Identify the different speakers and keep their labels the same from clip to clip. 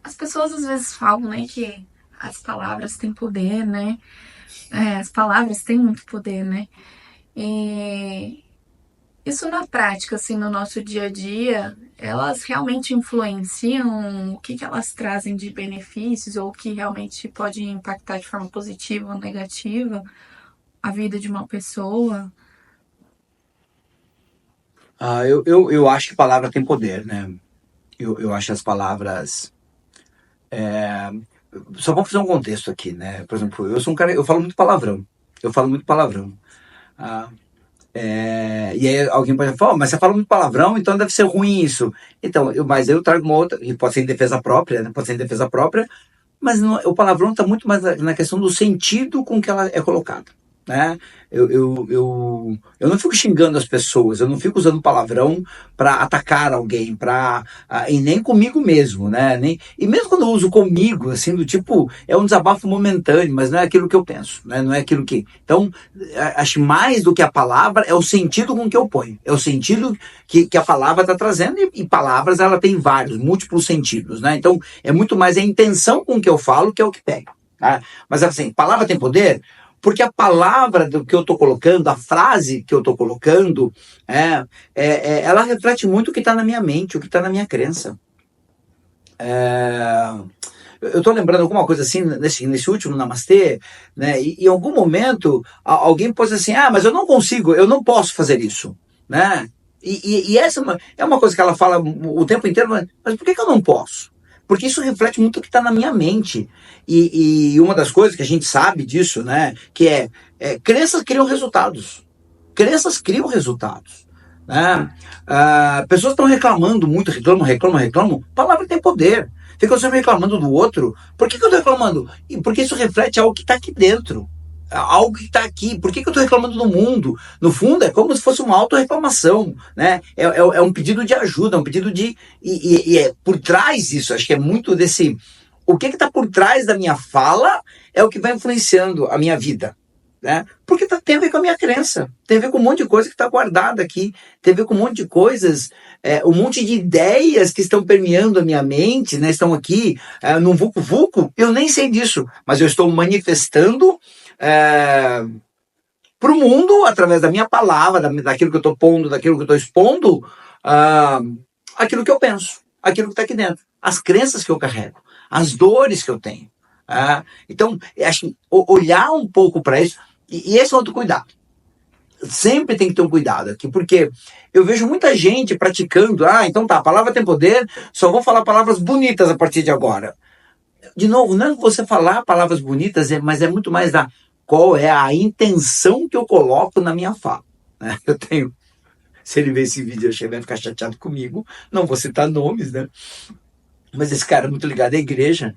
Speaker 1: As pessoas às vezes falam, né, que as palavras têm poder, né? É, as palavras têm muito poder, né? E isso na prática, assim, no nosso dia a dia, elas realmente influenciam o que elas trazem de benefícios ou o que realmente pode impactar de forma positiva ou negativa a vida de uma pessoa?
Speaker 2: Eu acho que palavra tem poder, né? Eu acho as palavras. Só vou fazer um contexto aqui, né? Por exemplo, eu sou um cara, eu falo muito palavrão. Eu falo muito palavrão. Ah, e aí alguém pode falar, mas você fala muito palavrão, então deve ser ruim isso. Então, mas eu trago uma outra, e pode ser em defesa própria, né? Pode ser em defesa própria, mas o palavrão está muito mais na questão do sentido com que ela é colocada. Né? Eu não fico xingando as pessoas, eu não fico usando palavrão para atacar alguém, e nem comigo mesmo, né? E mesmo quando eu uso comigo, assim, do tipo, é um desabafo momentâneo, mas não é aquilo que eu penso, né? Não é aquilo que. Então, acho mais do que a palavra, é o sentido com que eu ponho, é o sentido que a palavra está trazendo, e palavras ela tem vários, múltiplos sentidos, né? Então, é muito mais a intenção com que eu falo que é o que pega. Tá? Mas assim, palavra tem poder porque a palavra do que eu estou colocando, a frase que eu estou colocando, ela reflete muito o que está na minha mente, o que está na minha crença. Eu estou lembrando alguma coisa assim nesse último Namastê, né? E em algum momento alguém pôs assim, mas eu não consigo, eu não posso fazer isso, né? E essa é uma coisa que ela fala o tempo inteiro, mas por que eu não posso? Porque isso reflete muito o que está na minha mente. E uma das coisas que a gente sabe disso, né? Que crenças criam resultados. Crenças criam resultados. Né? Pessoas estão reclamando muito, reclamam. Palavra tem poder. Ficam sempre reclamando do outro. Por que eu estou reclamando? Porque isso reflete algo que está aqui dentro. Algo que está aqui. Por que eu estou reclamando do mundo? No fundo, é como se fosse uma autorreclamação. Né? É um pedido de ajuda, é um pedido de. E é por trás disso, acho que é muito desse. O que está por trás da minha fala é o que vai influenciando a minha vida. Né? Porque tem a ver com a minha crença, tem a ver com um monte de coisa que está guardada aqui, tem a ver com um monte de coisas, um monte de ideias que estão permeando a minha mente, né? Estão aqui num vulco-vulco, eu nem sei disso, mas eu estou manifestando para o mundo, através da minha palavra, daquilo que eu estou pondo, daquilo que eu estou expondo, aquilo que eu penso, aquilo que está aqui dentro, as crenças que eu carrego, as dores que eu tenho. Então, acho que olhar um pouco para isso, e esse é outro cuidado. Sempre tem que ter um cuidado aqui, porque eu vejo muita gente praticando, então tá, a palavra tem poder, só vou falar palavras bonitas a partir de agora. De novo, não é você falar palavras bonitas, mas é muito mais qual é a intenção que eu coloco na minha fala. Né? Eu tenho, se ele ver esse vídeo, ele vai ficar chateado comigo, não vou citar nomes, né? Mas esse cara é muito ligado à igreja,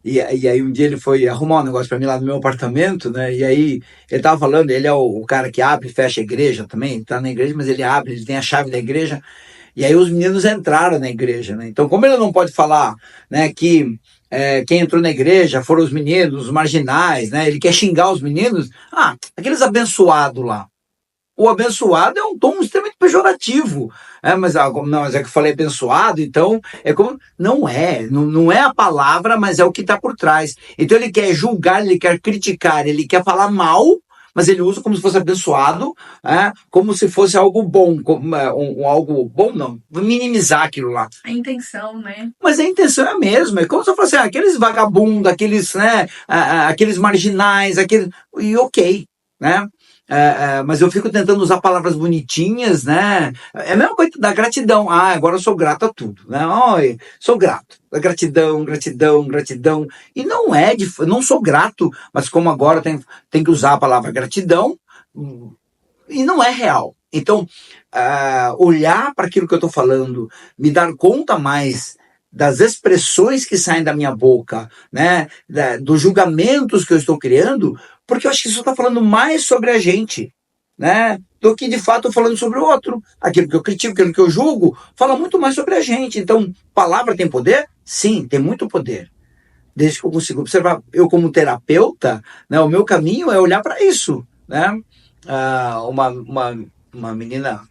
Speaker 2: e aí um dia ele foi arrumar um negócio para mim lá no meu apartamento, né? E aí ele tava falando, ele é o cara que abre e fecha a igreja também, ele tá na igreja, mas ele abre, ele tem a chave da igreja. E aí os meninos entraram na igreja, né? Então, como ele não pode falar, né, que quem entrou na igreja foram os meninos, os marginais, né? Ele quer xingar os meninos, aqueles abençoados lá. O abençoado é um tom extremamente pejorativo. Mas é que eu falei abençoado, então é como. Não é a palavra, mas é o que está por trás. Então ele quer julgar, ele quer criticar, ele quer falar mal, mas ele usa como se fosse abençoado, como se fosse algo bom, algo bom, não, minimizar aquilo lá.
Speaker 1: A intenção, né?
Speaker 2: Mas a intenção é a mesma, é como se eu falasse, aqueles vagabundos, aqueles, né, aqueles marginais, e ok, né? Mas eu fico tentando usar palavras bonitinhas, né? É a mesma coisa da gratidão. Agora eu sou grato a tudo, né? Oi, sou grato. Gratidão, gratidão, gratidão. E não sou grato, mas como agora tem que usar a palavra gratidão, e não é real. Então, olhar para aquilo que eu estou falando, me dar conta mais das expressões que saem da minha boca, né? Dos julgamentos que eu estou criando, porque eu acho que isso está falando mais sobre a gente, né? Do que de fato falando sobre o outro. Aquilo que eu critico, aquilo que eu julgo, fala muito mais sobre a gente. Então, palavra tem poder? Sim, tem muito poder. Desde que eu consigo observar. Eu, como terapeuta, né, o meu caminho é olhar para isso, né? Uma menina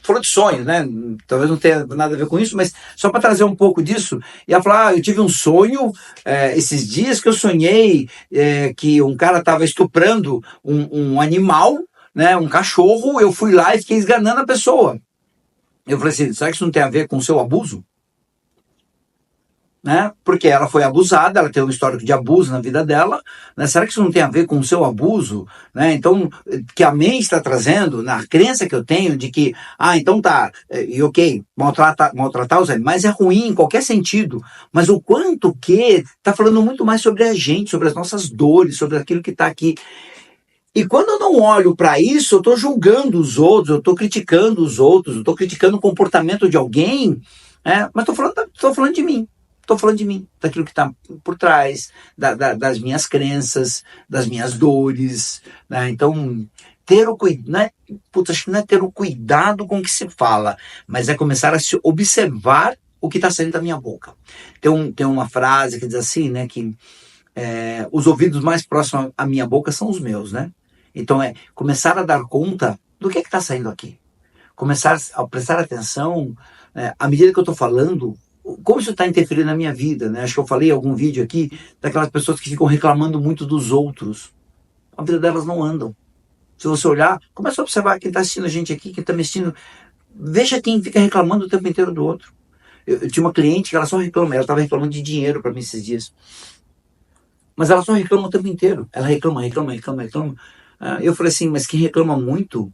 Speaker 2: falou de sonhos, né? Talvez não tenha nada a ver com isso, mas só para trazer um pouco disso. E ela falou: eu tive um sonho esses dias que eu sonhei que um cara estava estuprando um animal, né? Um cachorro. Eu fui lá e fiquei esganando a pessoa. Eu falei assim: será que isso não tem a ver com o seu abuso? Né? Porque ela foi abusada, ela tem um histórico de abuso na vida dela, né? Será que isso não tem a ver com o seu abuso? Né? Então, que a mente está trazendo, na crença que eu tenho de que, então tá, e ok, maltratar os animais é ruim em qualquer sentido, mas o quanto que está falando muito mais sobre a gente, sobre as nossas dores, sobre aquilo que está aqui. E quando eu não olho para isso, eu estou julgando os outros, eu estou criticando os outros, eu estou criticando o comportamento de alguém, mas estou falando de mim. Estou falando de mim, daquilo que está por trás, das minhas crenças, das minhas dores. Né? Então, ter o cuidado, acho que não é ter o cuidado com o que se fala, mas é começar a se observar o que está saindo da minha boca. Tem uma frase que diz assim, né, que os ouvidos mais próximos à minha boca são os meus, né? Então, começar a dar conta do que está saindo aqui. Começar a prestar atenção, à medida que eu estou falando, como isso está interferindo na minha vida, né? Acho que eu falei em algum vídeo aqui daquelas pessoas que ficam reclamando muito dos outros. A vida delas não andam. Se você olhar, começa a observar quem está assistindo a gente aqui, quem está me assistindo. Veja quem fica reclamando o tempo inteiro do outro. Eu tinha uma cliente que ela só reclama, ela estava reclamando de dinheiro para mim esses dias. Mas ela só reclama o tempo inteiro. Ela reclama. Eu falei assim, mas quem reclama muito,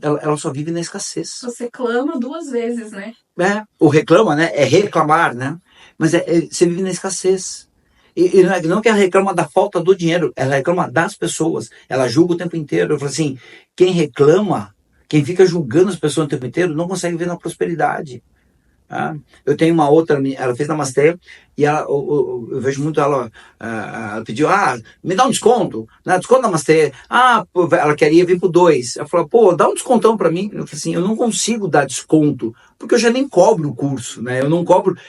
Speaker 2: ela só vive na escassez.
Speaker 1: Você clama 2 vezes, né?
Speaker 2: O reclama, né? É reclamar, né? Mas você vive na escassez. E não que ela reclama da falta do dinheiro, ela reclama das pessoas. Ela julga o tempo inteiro. Eu falo assim, quem reclama, quem fica julgando as pessoas o tempo inteiro, não consegue ver na prosperidade. Tá? Eu tenho uma outra, ela fez Namastê, e eu vejo muito ela pediu, me dá um desconto, né? Desconto Namastê. Ela queria vir por 2. Ela falou, dá um descontão para mim. Eu falei assim, eu não consigo dar desconto, porque eu já nem cobro o curso, né?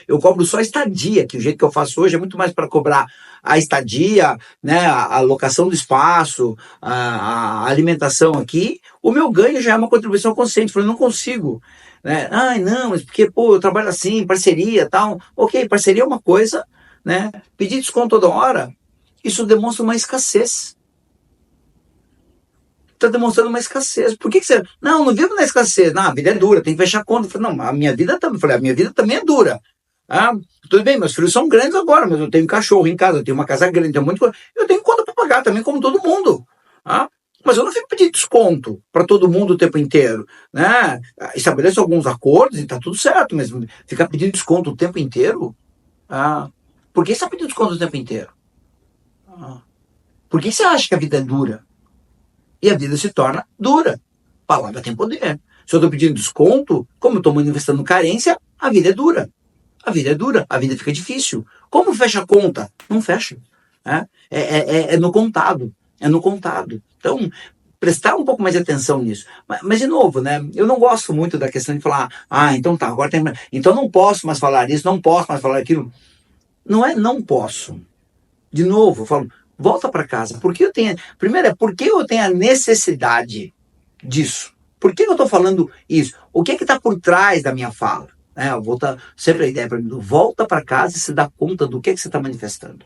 Speaker 2: Eu cobro só a estadia, que o jeito que eu faço hoje é muito mais para cobrar a estadia, né? A locação do espaço, a alimentação aqui. O meu ganho já é uma contribuição consciente. Eu falei, não consigo. Né? Não, mas porque, eu trabalho assim, parceria, tal. Ok, parceria é uma coisa, né? Pedir desconto toda hora, isso demonstra uma escassez. Está demonstrando uma escassez. Por que você... Não vivo na escassez. Não, a vida é dura, tem que fechar a conta. Eu falei, não, a minha vida também. A minha vida também é dura. Tudo bem, meus filhos são grandes agora, mas eu tenho cachorro em casa, eu tenho uma casa grande, eu tenho conta para pagar também, como todo mundo. Mas eu não fico pedindo desconto para todo mundo o tempo inteiro. Né? Estabeleço alguns acordos e está tudo certo, mas ficar pedindo desconto o tempo inteiro? Por que você está pedindo desconto o tempo inteiro? Por que você acha que a vida é dura? E a vida se torna dura. Palavra tem poder. Se eu estou pedindo desconto, como eu estou manifestando carência, a vida é dura. A vida é dura, a vida fica difícil. Como fecha a conta? Não fecha. É no contado. É no contado. Então, prestar um pouco mais de atenção nisso. Mas de novo, né? Eu não gosto muito da questão de falar, então tá, agora tem... Então não posso mais falar isso, não posso mais falar aquilo. Não posso. De novo, eu falo, volta para casa. Primeiro porque eu tenho a necessidade disso. Por que eu estou falando isso? O que está por trás da minha fala? Eu volto sempre a ideia para mim, volta para casa e se dá conta do que você está manifestando.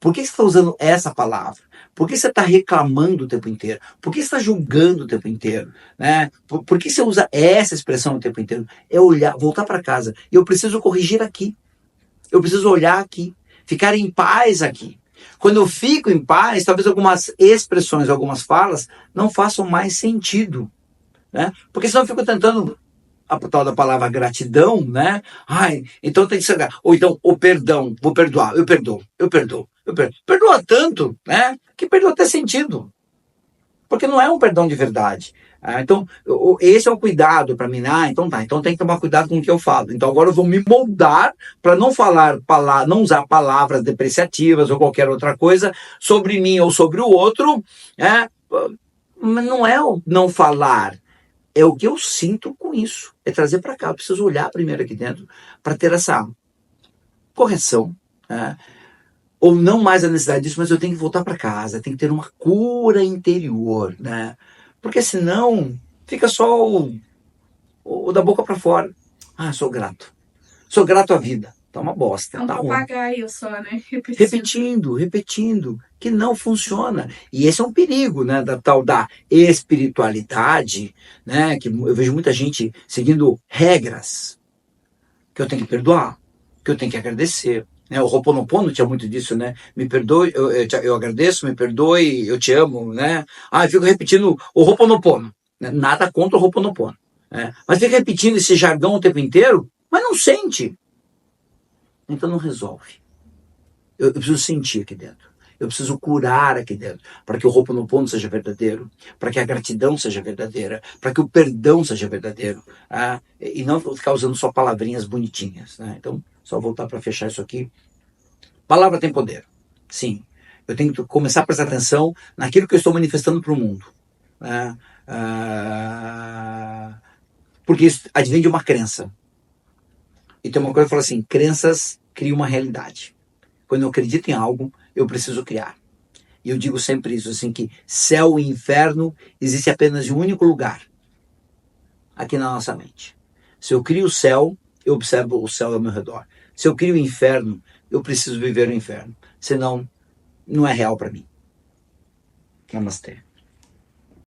Speaker 2: Por que você está usando essa palavra? Por que você está reclamando o tempo inteiro? Por que você está julgando o tempo inteiro? Né? Por que você usa essa expressão o tempo inteiro? É olhar, voltar para casa. E eu preciso corrigir aqui. Eu preciso olhar aqui. Ficar em paz aqui. Quando eu fico em paz, talvez algumas expressões, algumas falas não façam mais sentido. Né? Porque senão eu fico tentando a tal da palavra gratidão, né? Então tem que ser... Ou então, o perdão, vou perdoar, eu perdoo. Perdoa tanto, né? Que perdeu até sentido. Porque não é um perdão de verdade. Então, esse é o cuidado para mim. Então tá. Então tem que tomar cuidado com o que eu falo. Então agora eu vou me moldar para não não usar palavras depreciativas ou qualquer outra coisa sobre mim ou sobre o outro. Mas não é o não falar. É o que eu sinto com isso. É trazer para cá. Eu preciso olhar primeiro aqui dentro para ter essa correção. Ou não mais a necessidade disso, mas eu tenho que voltar para casa. Tem que ter uma cura interior. Né? Porque senão fica só ou da boca para fora. Ah, sou grato. Sou grato à vida. Tá uma bosta.
Speaker 1: É um
Speaker 2: Tá ruim.
Speaker 1: papagaio só, né?
Speaker 2: Repetindo, que não funciona. E esse é um perigo, né, da tal da espiritualidade, né, que eu vejo muita gente seguindo regras, que eu tenho que perdoar, que eu tenho que agradecer. Né? O Ho'oponopono tinha muito disso, né? Me perdoe, eu agradeço, me perdoe, eu te amo, né? Ah, eu fico repetindo o Ho'oponopono. Né? Nada contra o Ho'oponopono. Né? Mas fica repetindo esse jargão o tempo inteiro, mas não sente. Então não resolve. Eu preciso sentir aqui dentro. Eu preciso curar aqui dentro, para que o Ho'oponopono seja verdadeiro, para que a gratidão seja verdadeira, para que o perdão seja verdadeiro, e não ficar usando só palavrinhas bonitinhas. Né? Então, só voltar para fechar isso aqui. Palavra tem poder. Sim. Eu tenho que começar a prestar atenção naquilo que eu estou manifestando para o mundo. Né? Porque isso advém de uma crença. E tem uma coisa que fala assim: crenças criam uma realidade. Quando eu acredito em algo, eu preciso criar. E eu digo sempre isso, assim, que céu e inferno existe apenas em um único lugar, aqui na nossa mente. Se eu crio o céu, eu observo o céu ao meu redor. Se eu crio o inferno, eu preciso viver o inferno. Senão, não é real para mim. Namastê.